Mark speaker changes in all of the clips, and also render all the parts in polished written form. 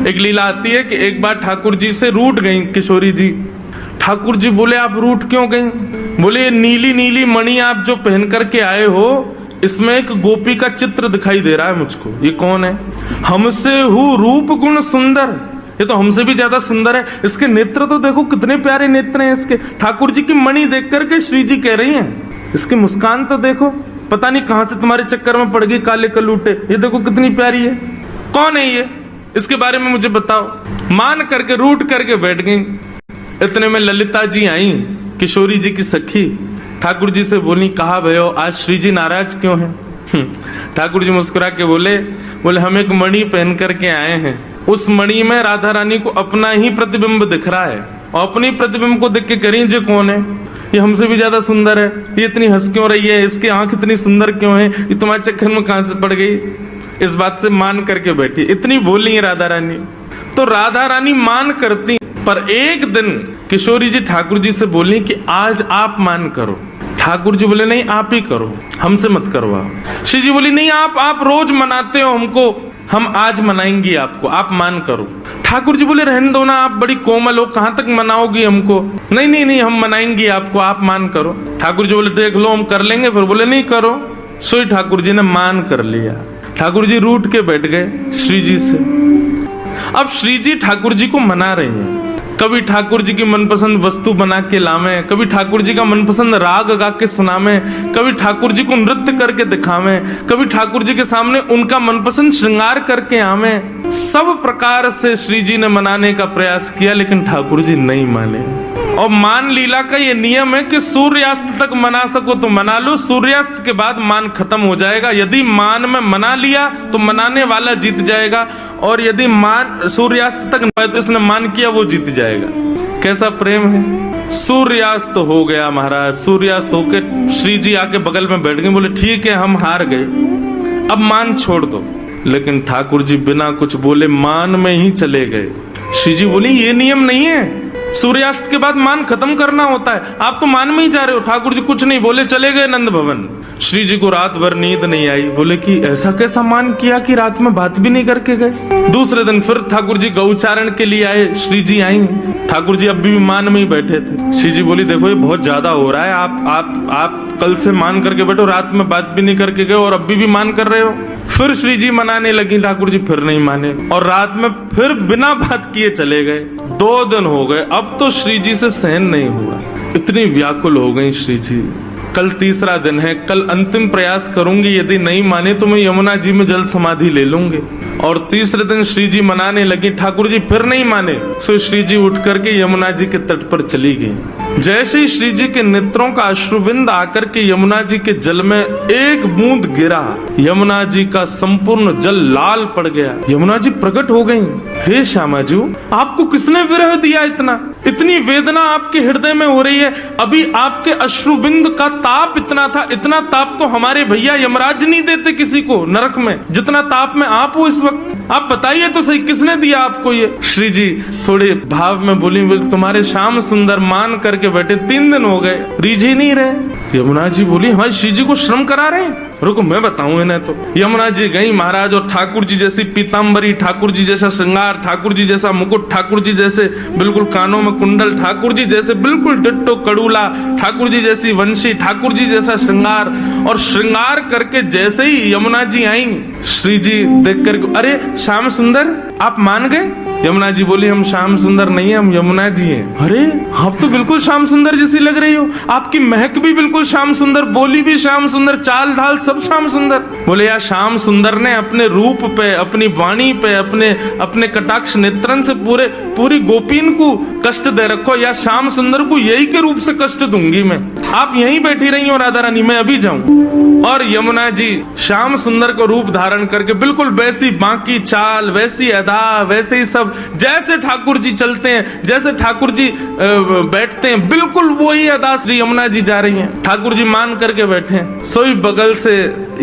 Speaker 1: एक लीला आती है कि एक बार ठाकुर जी से रूठ गई किशोरी जी। ठाकुर जी बोले आप रूठ क्यों गई? बोले नीली नीली मणि आप जो पहन करके आए हो, इसमें एक गोपी का चित्र दिखाई दे रहा है मुझको। ये कौन है? हमसे हूँ रूप गुण सुंदर, ये तो हमसे भी ज्यादा सुंदर है। इसके नेत्र तो देखो कितने प्यारे नेत्र हैं इसके। ठाकुर जी की मणि देख करके श्री जी कह रही हैं, इसकी मुस्कान तो देखो, पता नहीं कहां से तुम्हारे चक्कर में पड़ गई काले कलूटे, ये देखो कितनी प्यारी है। कौन है ये? इसके बारे में मुझे बताओ। मान करके रूठ करके बैठ गई। इतने में ललिता जी आई, किशोरी जी की सखी। ठाकुर जी से बोली, कहा भयो आज श्री जी नाराज क्यों हैं? ठाकुर जी मुस्कुरा के बोले हम एक मणि पहन करके आए हैं, उस मणि में राधा रानी को अपना ही प्रतिबिंब दिख रहा है, और अपनी प्रतिबिंब को देख के करें जे कौन है? ये हमसे भी ज्यादा सुंदर है, ये इतनी हंस क्यों रही है, इसकी आंख इतनी सुंदर क्यों है, ये तुम्हारे चक्कर में कहां से पड़ गई? इस बात से मान करके बैठी। इतनी बोली है राधा रानी, तो राधा रानी मान करती। पर एक दिन किशोरी जी ठाकुर जी से बोली कि आज आप मान करो। ठाकुर जी बोले नहीं आप ही करो, हमसे मत करवाओ। श्री जी बोली नहीं आप रोज मनाते हो हमको, हम आज मनाएंगी आपको, आप मान करो। ठाकुर जी बोले रहने दो ना, आप बड़ी कोमल हो, कहां तक मनाओगी हमको? नहीं हम मनाएंगी आपको, आप मान करो। ठाकुर जी बोले देख लो हम कर लेंगे। फिर बोले नहीं करो। सोई ठाकुर जी ने मान कर लिया। ठाकुर जी रूठ के बैठ गए श्री जी से। अब श्री जी ठाकुर जी को मना रहे हैं। कभी ठाकुर जी की मनपसंद वस्तु बना के लावे, कभी ठाकुर जी का मनपसंद राग गा के सुनावे, कभी ठाकुर जी को नृत्य करके दिखावे, कभी ठाकुर जी के सामने उनका मनपसंद श्रृंगार करके आवे। सब प्रकार से श्री जी ने मनाने का प्रयास किया, लेकिन ठाकुर जी नहीं माने। और मान लीला का ये नियम है कि सूर्यास्त तक मना सको तो मना लो, सूर्यास्त के बाद मान खत्म हो जाएगा। यदि मान में मना लिया तो मनाने वाला जीत जाएगा, और यदि मान सूर्यास्त तक तो इसने मान किया वो जीत जाएगा। कैसा प्रेम है। सूर्यास्त हो गया महाराज, सूर्यास्त होके श्री जी आके बगल में बैठ गए। बोले ठीक है हम हार गए, अब मान छोड़ दो। लेकिन ठाकुर जी बिना कुछ बोले मान में ही चले गए। श्री जी बोली ये नियम नहीं है, सूर्यास्त के बाद मान खत्म करना होता है, आप तो मान में ही जा रहे हो। ठाकुर जी कुछ नहीं बोले, चले गए नंद भवन। श्री जी को रात भर नींद नहीं आई। बोले कि ऐसा कैसा मान किया कि रात में बात भी नहीं करके गए। दूसरे दिन फिर ठाकुर जी गौचारण के लिए आए। श्री जी आई, ठाकुर जी अब भी मान में ही बैठे थे। श्री जी बोली देखो ये बहुत ज्यादा हो रहा है, आप कल से मान करके बैठो, रात में बात भी नहीं करके गए और अभी भी मान कर रहे हो। फिर श्री जी मनाने लगी, ठाकुर जी फिर नहीं माने, और रात में फिर बिना बात किए चले गए। 2 दिन हो गए, अब तो श्री जी से सहन नहीं हुआ, इतनी व्याकुल हो गई श्री जी। कल तीसरा दिन है, कल अंतिम प्रयास करूंगी, यदि नहीं माने तो मैं यमुना जी में जल समाधि ले लूंगी। और तीसरे दिन श्री जी मनाने लगी, ठाकुर जी फिर नहीं माने। सो श्री जी उठ करके यमुना जी के तट पर चली गई। जैसे ही श्री जी के नेत्रों का अश्रुबिंद आकर के यमुना जी के जल में एक बूंद गिरा, यमुना जी का संपूर्ण जल लाल पड़ गया। यमुना जी प्रकट हो गई। हे श्यामा जी, आपको किसने विरह दिया? इतनी वेदना आपके हृदय में हो रही है। अभी आपके अश्रुबिंद का ताप इतना था, इतना ताप तो हमारे भैया यमराज नहीं देते किसी को नरक में, जितना ताप में आप हो इस वक्त। आप बताइए तो सही, किसने दिया आपको ये? श्री जी थोड़े भाव में बोली, तुम्हारे श्याम सुंदर मान करके बैठे 3 दिन हो गए, रीझ ही नहीं रहे। यमुना जी बोली हमारे श्री जी को श्रम करा रहे हैं, रुको मैं बताऊं इन्हें। तो यमुना जी गई महाराज, और ठाकुर जी जैसी पीताम्बरी, ठाकुर जी जैसा श्रृंगार, ठाकुर जी जैसा मुकुट, ठाकुर जी जैसे बिल्कुल कानों में कुंडल, ठाकुर जी जैसे बिल्कुल डिट्टो कड़ूला, ठाकुर जी जैसी वंशी, ठाकुर जी जैसा श्रृंगार। और श्रृंगार करके जैसे ही यमुना जी आई, श्री जी देख कर अरे श्याम सुंदर आप मान गए? यमुना जी बोली हम श्याम सुंदर नहीं है, हम यमुना जी हैं। अरे आप तो बिल्कुल श्याम सुंदर जैसी लग रही हो, आपकी महक भी बिल्कुल श्याम सुंदर, बोली भी श्याम सुंदर, चाल ढाल सब श्याम सुंदर। बोले यार श्याम सुंदर ने अपने रूप पे, अपनी वाणी पे, अपने कटाक्ष नेत्रन से पूरी गोपीन को कष्ट दे रखो, या श्याम सुंदर को यही के रूप से कष्ट दूंगी मैं। आप यहीं बैठी रही हो राधा रानी, मैं अभी जाऊं। और यमुना जी श्याम सुंदर को रूप धारण करके बिल्कुल वैसी बाकी चाल, वैसी अदा, वैसे ही सब तब जैसे ठाकुर जी चलते हैं, जैसे ठाकुर जी बैठते हैं, बिल्कुल वही अदा श्री यमुना जी जा रही हैं। ठाकुर जी मान करके बैठे हैं, सोई बगल से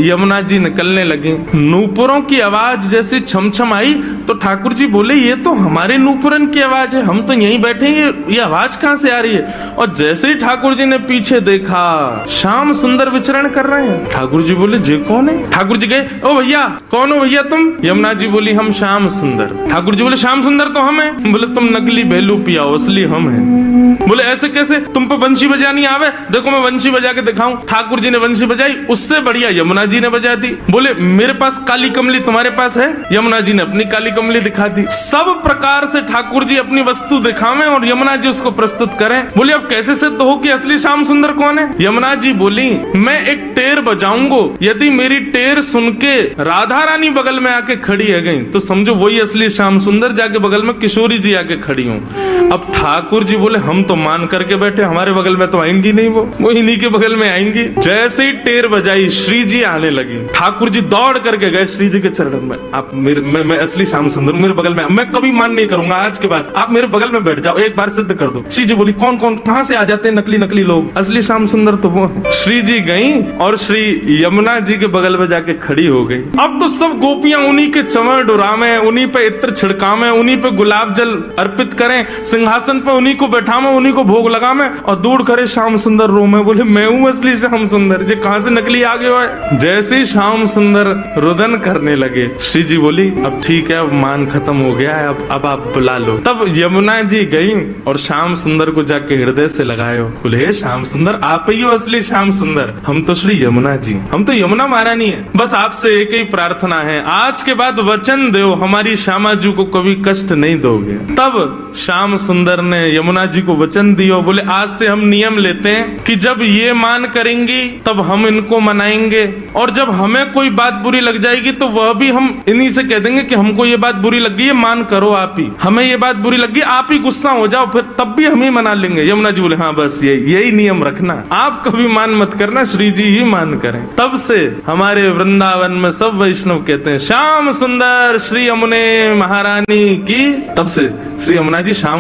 Speaker 1: यमुना जी निकलने लगी। नूपुरों की आवाज जैसे छमछम आई तो ठाकुर जी बोले ये तो हमारे नूपुरन की आवाज है, हम तो यहीं बैठे हैं, ये आवाज कहां से आ रही है। और जैसे ही ठाकुर जी ने पीछे देखा, श्याम सुंदर विचरण कर रहे हैं। ठाकुर जी बोले जे कौन है? ठाकुर जी गए, ओ भैया कौन हो भैया तुम? यमुना जी बोली हम श्याम सुंदर। ठाकुर जी बोले श्याम सुंदर तो हम हैं। बोले तुम नकली भेलू पिया, असली हम हैं। बोले ऐसे कैसे? तुम पे बंशी बजानी आवे? देखो मैं बंशी बजा के दिखाऊं। ठाकुर जी ने बंशी बजाई, उससे बढ़िया यमुना जी ने बजा दी। बोले मेरे पास काली कमली, तुम्हारे पास है? यमुना जी ने अपनी काली कमली दिखा दी। सब प्रकार से ठाकुर जी अपनी वस्तु दिखावें और यमुना जी उसको प्रस्तुत करें। बोले अब कैसे सिद्ध हो कि असली श्याम सुंदर कौन है? यमुना जी बोली मैं एक टेर बजाऊंगा, यदि मेरी टेर सुन के राधा रानी बगल में आके खड़ी है गई तो समझो वही असली श्याम सुंदर, जाके बगल में किशोरी जी आके खड़ी हूँ। अब ठाकुर जी बोले हम तो मान करके बैठे, हमारे बगल में तो आएंगी नहीं, वो इन्हीं के बगल में आएंगी। जैसे ही टेर बजाई श्री जी आने लगी, ठाकुर जी दौड़ करके गए श्री जी के चरणों में। आप मैं असली श्याम सुंदर, मेरे बगल में, मैं कभी मान नहीं करूंगा, आज के बाद आप मेरे बगल में बैठ जाओ, एक बार सिद्ध कर दो। श्री जी बोली कौन कौन कहां से आ जाते हैं नकली नकली लोग, असली श्याम सुंदर तो वो। श्री जी गई और श्री यमुना जी के बगल में जाके खड़ी हो गई। अब तो सब गोपियां उन्हीं के चंवर डुरावे, उन्हीं पे इत्र छिड़कावे, उन्हीं पे गुलाब जल अर्पित करें, सिंहासन पे उन्हीं को बैठावे, उन्हीं को भोग लगावे और दूर करे श्याम सुंदर रो में। बोले मैं हूँ असली श्याम सुंदर, जे कहां से नकली आ गए हो? जैसे ही श्याम सुंदर रुदन करने लगे, श्री जी बोली अब ठीक है, अब मान खत्म हो गया है, अब आप बुला लो। तब यमुना जी गई और श्याम सुंदर को जाके हृदय से लगायो। बोले श्याम सुंदर आप ही हो असली श्याम सुंदर, हम तो श्री यमुना जी, हम तो यमुना महारानी है। बस आपसे एक ही प्रार्थना है, आज के बाद वचन दो हमारी श्यामा जी को कभी कष्ट नहीं दोगे। तब श्याम सुंदर ने यमुना जी को वचन दियो। बोले आज से हम नियम लेते हैं कि जब ये मान करेंगी तब हम इनको मनाएंगे, और जब हमें कोई बात बुरी लग जाएगी तो वह भी हम इन्हीं से कह देंगे कि हमको ये बात बुरी लग गई है, मान करो आप ही, हमें ये बात बुरी लगी, आप ही गुस्सा हो जाओ, फिर तब भी हम ही मना लेंगे। यमुना जी बोले हाँ बस यही नियम रखना, आप कभी मान मत करना, श्री जी ही मान करें। तब से हमारे वृंदावन में सब वैष्णव कहते हैं श्याम सुंदर श्री यमुने महारानी की। तब से श्री यमुना जी श्याम